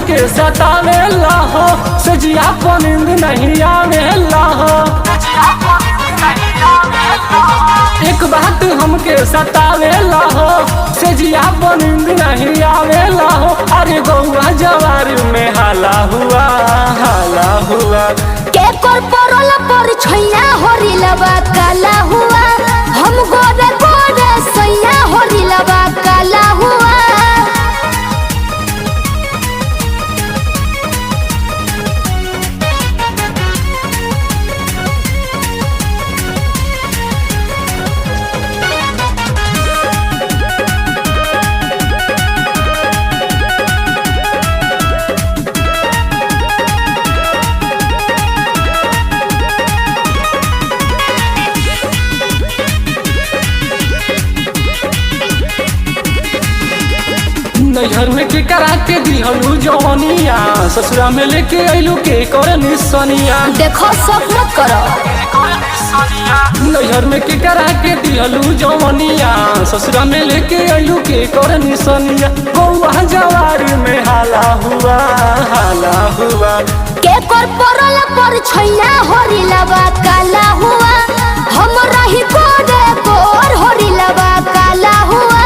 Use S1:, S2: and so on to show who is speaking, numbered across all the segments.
S1: हमके सतावेला हो, सजिया पर नींद नहीं आवेला हो। एक बात हमके सतावेला हो, सजिया पर नींद नहीं आवेला हो। अरे गौआ जवार में हाला हुआ
S2: के कर परल पर छैया होरिलबा काला हुआ, हम गोरे गोरे सैया होरिलबा काला हुआ।
S1: नैहर में के करा के दिहलू जवनिया, ससुरा में लेके अइलू के कर निसनिया।
S2: देखो सब मत करो,
S1: नैहर में के करा के दिहलू जवनिया, ससुरा में लेके अइलू के कर निसनिया। गौआ जवार में हाला हुआ
S2: के कर परल पर छैया होरिलबा काला हुआ, हम रही गोरे गोर होरिलबा काला हुआ।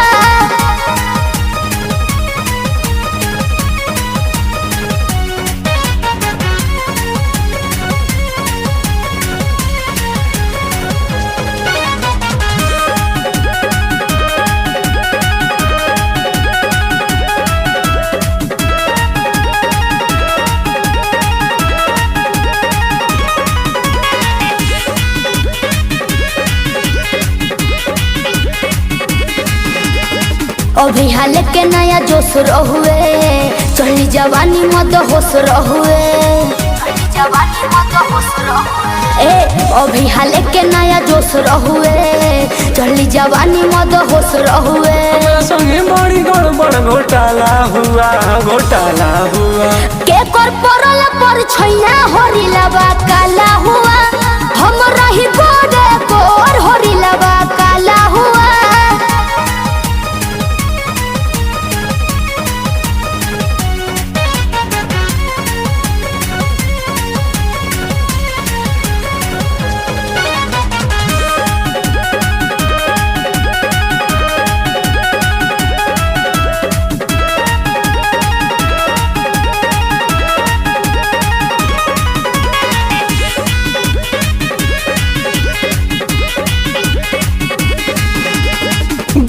S2: अभी हाल के नया जोश रहुए, चढ़ी जवानी मत होश रहुए। अभी हाल के नया जोश रहुए, चढ़ी जवानी मत होश रहुए।
S1: संगे बड़ी गड़बड़ घोटाला हुआ
S2: के कर परल पर छैया होरिलबा काला हुआ, हम रही गोरे गोर होरिलबा काला हुआ।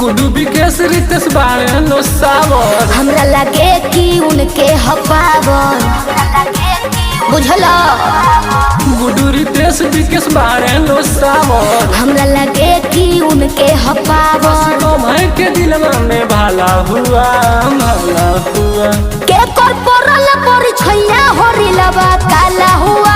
S1: गुडू विकेश रितेश बारे लो सावर,
S2: हमरा लगे कि उनके हपावन बुझला।
S1: गुडू रितेश विकेश बारे लो सावर,
S2: हमरा लगे कि उनके हपावन।
S1: भाई के दिलवा में भाला हुआ
S2: के कर परल पर छैया होरिलबा काला हुआ,